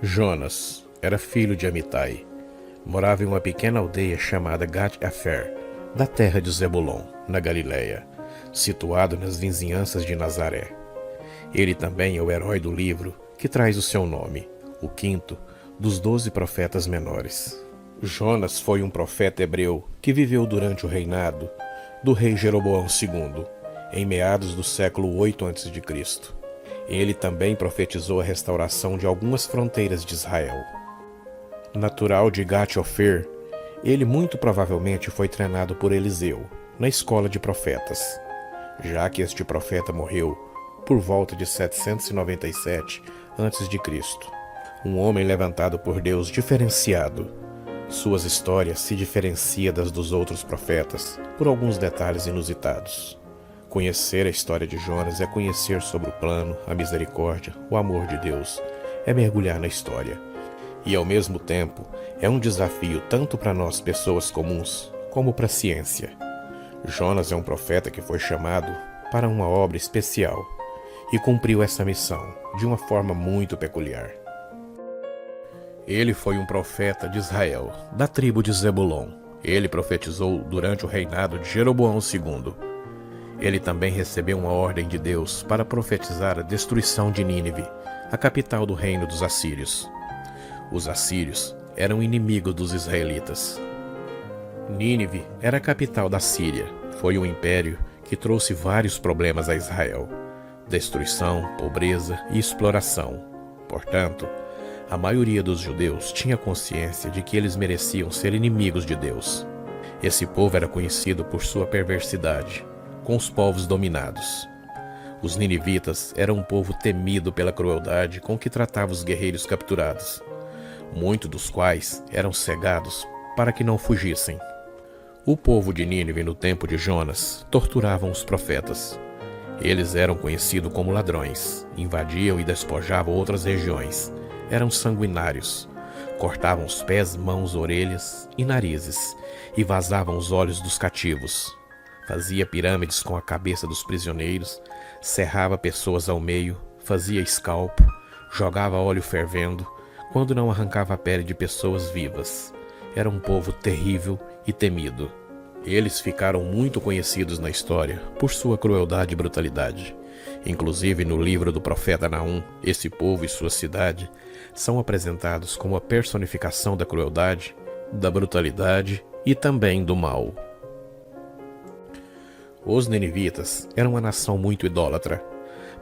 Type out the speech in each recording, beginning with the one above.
Jonas era filho de Amitai. Morava em uma pequena aldeia chamada Gat-Hefer, da terra de Zebulon, na Galiléia, situado nas vizinhanças de Nazaré. Ele também é o herói do livro que traz o seu nome, o quinto dos 12 profetas menores. Jonas foi um profeta hebreu que viveu durante o reinado do rei Jeroboão II, em meados do século 8 a.C. Ele também profetizou a restauração de algumas fronteiras de Israel. Natural de Gat-Hefer, ele muito provavelmente foi treinado por Eliseu, na escola de profetas, já que este profeta morreu por volta de 797 a.C. Um homem levantado por Deus diferenciado. Suas histórias se diferenciam das dos outros profetas por alguns detalhes inusitados. Conhecer a história de Jonas é conhecer sobre o plano, a misericórdia, o amor de Deus, é mergulhar na história. E ao mesmo tempo, é um desafio tanto para nós pessoas comuns, como para a ciência. Jonas é um profeta que foi chamado para uma obra especial e cumpriu essa missão de uma forma muito peculiar. Ele foi um profeta de Israel, da tribo de Zebulon. Ele profetizou durante o reinado de Jeroboão II. Ele também recebeu uma ordem de Deus para profetizar a destruição de Nínive, a capital do reino dos assírios. Os assírios eram inimigos dos israelitas. Nínive era a capital da Síria. Foi um império que trouxe vários problemas a Israel: destruição, pobreza e exploração. Portanto, a maioria dos judeus tinha consciência de que eles mereciam ser inimigos de Deus. Esse povo era conhecido por sua perversidade com os povos dominados. Os ninivitas eram um povo temido pela crueldade com que tratava os guerreiros capturados, muitos dos quais eram cegados para que não fugissem. O povo de Nínive no tempo de Jonas torturavam os profetas. Eles eram conhecidos como ladrões, invadiam e despojavam outras regiões, eram sanguinários, cortavam os pés, mãos, orelhas e narizes e vazavam os olhos dos cativos. Fazia pirâmides com a cabeça dos prisioneiros, serrava pessoas ao meio, fazia escalpo, jogava óleo fervendo, quando não arrancava a pele de pessoas vivas. Era um povo terrível e temido. Eles ficaram muito conhecidos na história por sua crueldade e brutalidade. Inclusive no livro do profeta Naum, esse povo e sua cidade são apresentados como a personificação da crueldade, da brutalidade e também do mal. Os ninivitas eram uma nação muito idólatra.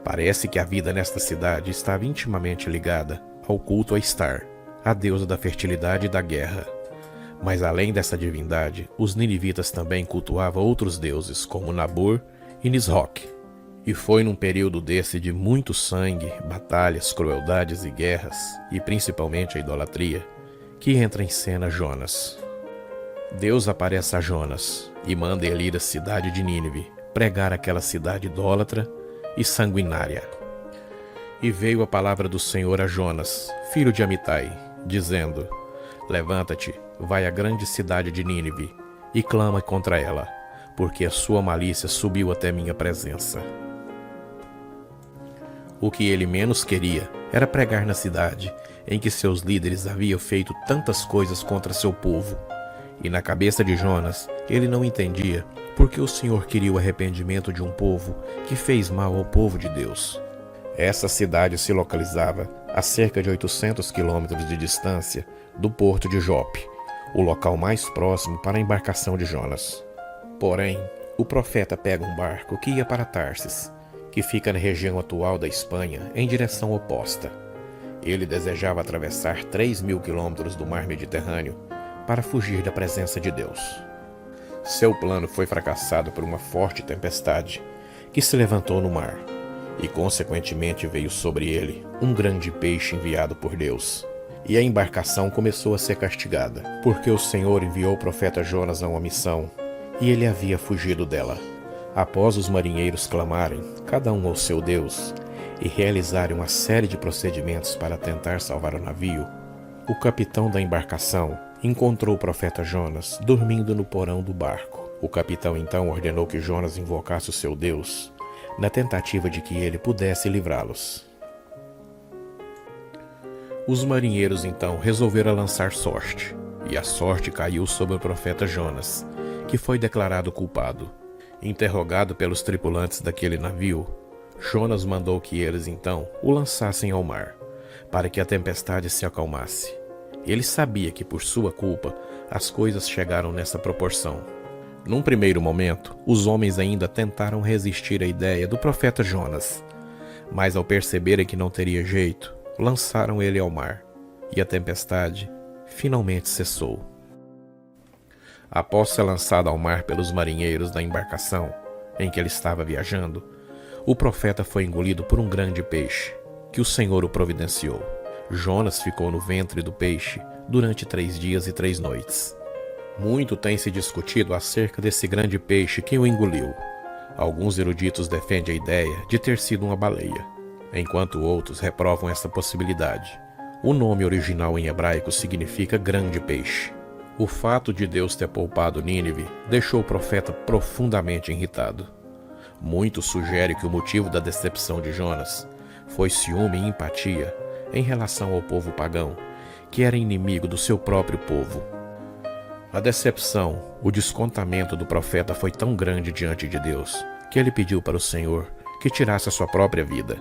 Parece que a vida nesta cidade estava intimamente ligada ao culto a Estar, a deusa da fertilidade e da guerra. Mas além dessa divindade, os ninivitas também cultuavam outros deuses, como Nabor e Nisroch. E foi num período desse de muito sangue, batalhas, crueldades e guerras, e principalmente a idolatria, que entra em cena Jonas. Deus aparece a Jonas e manda ele ir à cidade de Nínive, pregar aquela cidade idólatra e sanguinária. E veio a palavra do Senhor a Jonas, filho de Amitai, dizendo: Levanta-te, vai à grande cidade de Nínive e clama contra ela, porque a sua malícia subiu até minha presença. O que ele menos queria era pregar na cidade em que seus líderes haviam feito tantas coisas contra seu povo. E na cabeça de Jonas, ele não entendia por que o Senhor queria o arrependimento de um povo que fez mal ao povo de Deus. Essa cidade se localizava a cerca de 800 quilômetros de distância do porto de Jope, o local mais próximo para a embarcação de Jonas. Porém, o profeta pega um barco que ia para Tarsis, que fica na região atual da Espanha, em direção oposta. Ele desejava atravessar 3.000 quilômetros do mar Mediterrâneo para fugir da presença de Deus. Seu plano foi fracassado por uma forte tempestade que se levantou no mar, e consequentemente veio sobre ele um grande peixe enviado por Deus. E a embarcação começou a ser castigada, porque o Senhor enviou o profeta Jonas a uma missão, e ele havia fugido dela. Após os marinheiros clamarem, cada um ao seu Deus, e realizarem uma série de procedimentos para tentar salvar o navio, o capitão da embarcação encontrou o profeta Jonas dormindo no porão do barco. O capitão então ordenou que Jonas invocasse o seu Deus, na tentativa de que ele pudesse livrá-los. Os marinheiros então resolveram lançar sorte, e a sorte caiu sobre o profeta Jonas, que foi declarado culpado. Interrogado pelos tripulantes daquele navio, Jonas mandou que eles então o lançassem ao mar, para que a tempestade se acalmasse. Ele sabia que por sua culpa as coisas chegaram nessa proporção. Num primeiro momento, os homens ainda tentaram resistir à ideia do profeta Jonas, mas ao perceberem que não teria jeito, lançaram ele ao mar, e a tempestade finalmente cessou. Após ser lançado ao mar pelos marinheiros da embarcação em que ele estava viajando, o profeta foi engolido por um grande peixe, que o Senhor o providenciou. Jonas ficou no ventre do peixe durante 3 dias e 3 noites. Muito tem se discutido acerca desse grande peixe que o engoliu. Alguns eruditos defendem a ideia de ter sido uma baleia, enquanto outros reprovam essa possibilidade. O nome original em hebraico significa grande peixe. O fato de Deus ter poupado Nínive deixou o profeta profundamente irritado. Muito sugere que o motivo da decepção de Jonas foi ciúme e empatia em relação ao povo pagão, que era inimigo do seu próprio povo. A decepção, o descontamento do profeta foi tão grande diante de Deus, que ele pediu para o Senhor que tirasse a sua própria vida.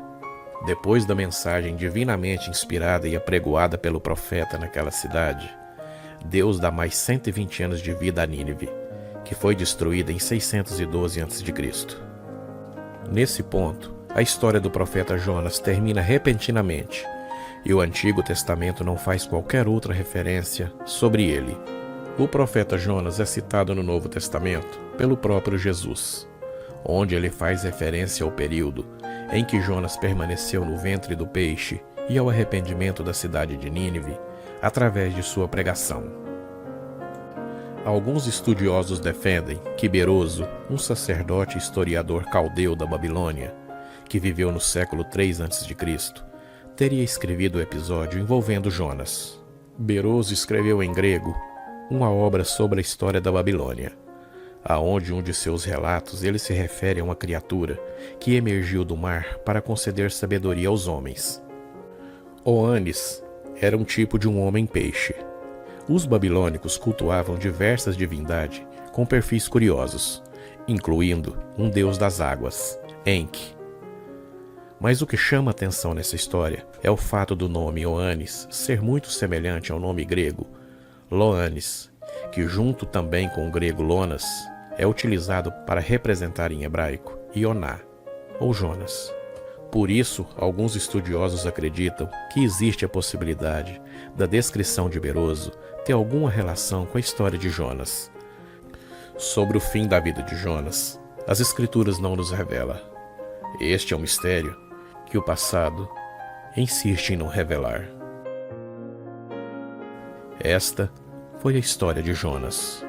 Depois da mensagem divinamente inspirada e apregoada pelo profeta naquela cidade, Deus dá mais 120 anos de vida a Nínive, que foi destruída em 612 a.C. Nesse ponto, a história do profeta Jonas termina repentinamente, e o Antigo Testamento não faz qualquer outra referência sobre ele. O profeta Jonas é citado no Novo Testamento pelo próprio Jesus, onde ele faz referência ao período em que Jonas permaneceu no ventre do peixe e ao arrependimento da cidade de Nínive através de sua pregação. Alguns estudiosos defendem que Beroso, um sacerdote e historiador caldeu da Babilônia, que viveu no século III a.C., teria escrevido o episódio envolvendo Jonas. Beroso escreveu em grego uma obra sobre a história da Babilônia, aonde um de seus relatos ele se refere a uma criatura que emergiu do mar para conceder sabedoria aos homens. Oanes era um tipo de um homem-peixe. Os babilônicos cultuavam diversas divindades com perfis curiosos, incluindo um deus das águas, Enki. Mas o que chama atenção nessa história é o fato do nome Oanes ser muito semelhante ao nome grego Loanes, que junto também com o grego Lonas, é utilizado para representar em hebraico Ioná, ou Jonas. Por isso, alguns estudiosos acreditam que existe a possibilidade da descrição de Beroso ter alguma relação com a história de Jonas. Sobre o fim da vida de Jonas, as Escrituras não nos revelam. Este é um mistério que o passado insiste em não revelar. Esta foi a história de Jonas.